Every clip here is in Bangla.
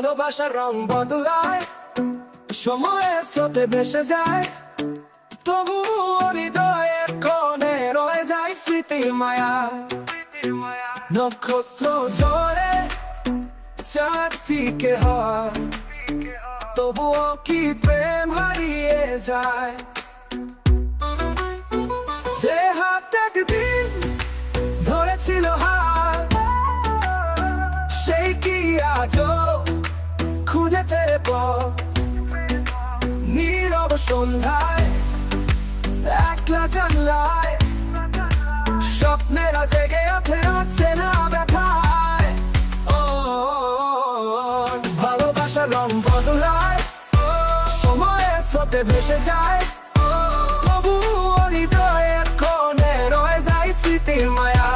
ভালোবাসার রং বদলায়, সময়ের স্রোতে ভেসে যায়, তবু হৃদয়ের কোণে রয়ে যায় স্মৃতির মায়া। নক্ষত্র জোরে চারদিকে হয়, তবুও কি প্রেম হারিয়ে যায়। যে হাত একদিন ধরেছিল হাত, সেই কি আজও খুঁজে ফেরে পথ। নীরব সন্ধ্যায় একলা জানলায় স্বপ্নেরা জেগে ওঠে অচেনা ব্যথায়। ও ভালোবাসার রং বদলায়, সময়ের স্রোতে ভেসে যায়, তবু হৃদয়ের কোণে রয়ে যায় স্মৃতির মায়া।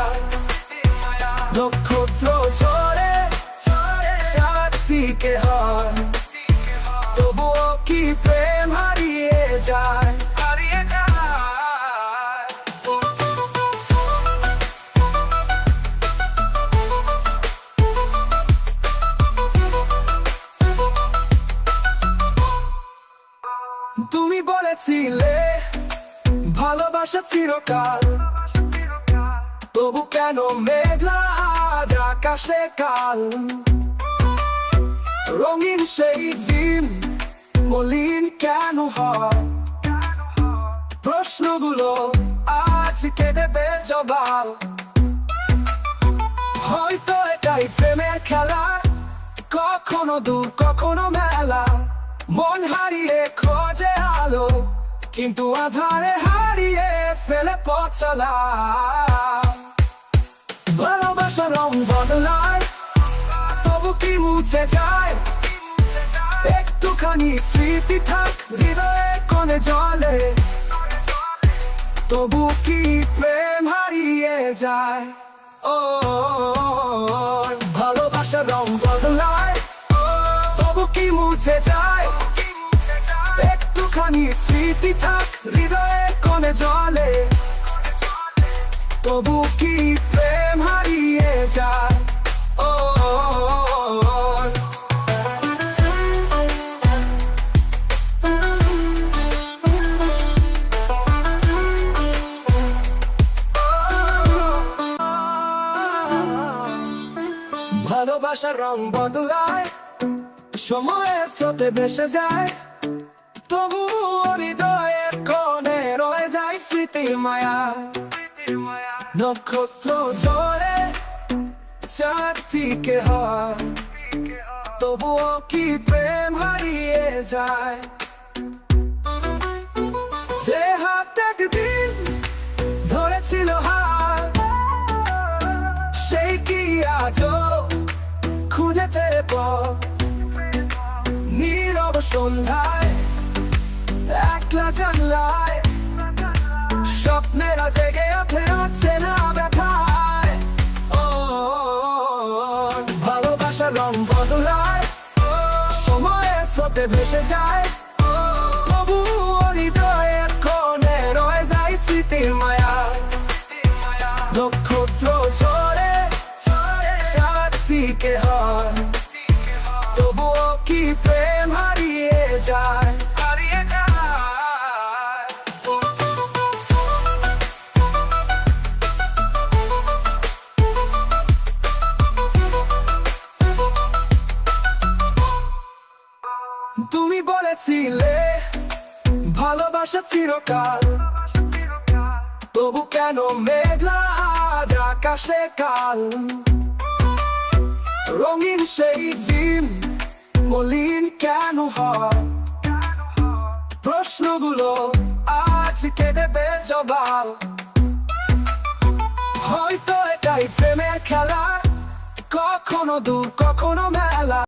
নক্ষত্র ঝরে চারদিকে হয়, তবুও কি প্রেম হারিয়ে যায়। তুমি বলেছিলে ভালোবাসা চিরকাল, তবু কেন মেঘলা আজ আকাশে কাল। রঙিন সেই দিন মলিন কেন হয়, প্রশ্নগুলো আজ কে দেবে জবাব। হয়তো এটাই প্রেমের খেলা, কখনো দূর কখনো মেলা। মন হারিয়ে খোঁজে আলো, কিন্তু আধারে হারিয়ে ফেলে পথ চলা। ভালোবাসার রং বদলায়, তবু কি মুছে যায়। একটুখানি স্মৃতি থাক হৃদয়ের কোণে জলে, তবু কি প্রেম হারিয়ে যায়। ও ভালোবাসার রং বদলায়, তবু কি মুছে যায়। একটুখানি স্মৃতি থাক হৃদয়ের কোণে জলে, তবু কি প্রেম হারিয়ে যায়। ও ভালোবাসার রং বদলায়, সময়ের স্রোতে ভেসে যায়, তবু হৃদয়ের কোণে রয়ে যায় স্মৃতির মায়া। নক্ষত্র জোরে চারদিকে হয়, তবুও কি প্রেম হারিয়ে যায়। যে হাত একদিন ধরেছিল হাত, সেই কি আজও খুঁজে ফেরে পথ। নীরব সন্ধ্যায় একলা জানলায় স্বপ্নেরা জেগে ওঠে অচেনা ব্যথায়। ও ভালোবাসার রং বদলায়, সময়ের স্রোতে ভেসে যায়, তবু হৃদয়ের কোণে রয়ে যায় স্মৃতির মায়া। নক্ষত্র ঝরে চারদিকে হয়, তবুও কি প্রেম হারিয়ে যায়। তুমি বলেছিলে ভালোবাসা চিরকাল, তবু কেন মেঘলা আজ আকাশে কাল। রঙিন সেই দিন মলিন কেন হয়, প্রশ্নগুলো আজ কে দেবে জবাব। হয়তো এটাই প্রেমের খেলা, কখনো দূর কখনো মেলা।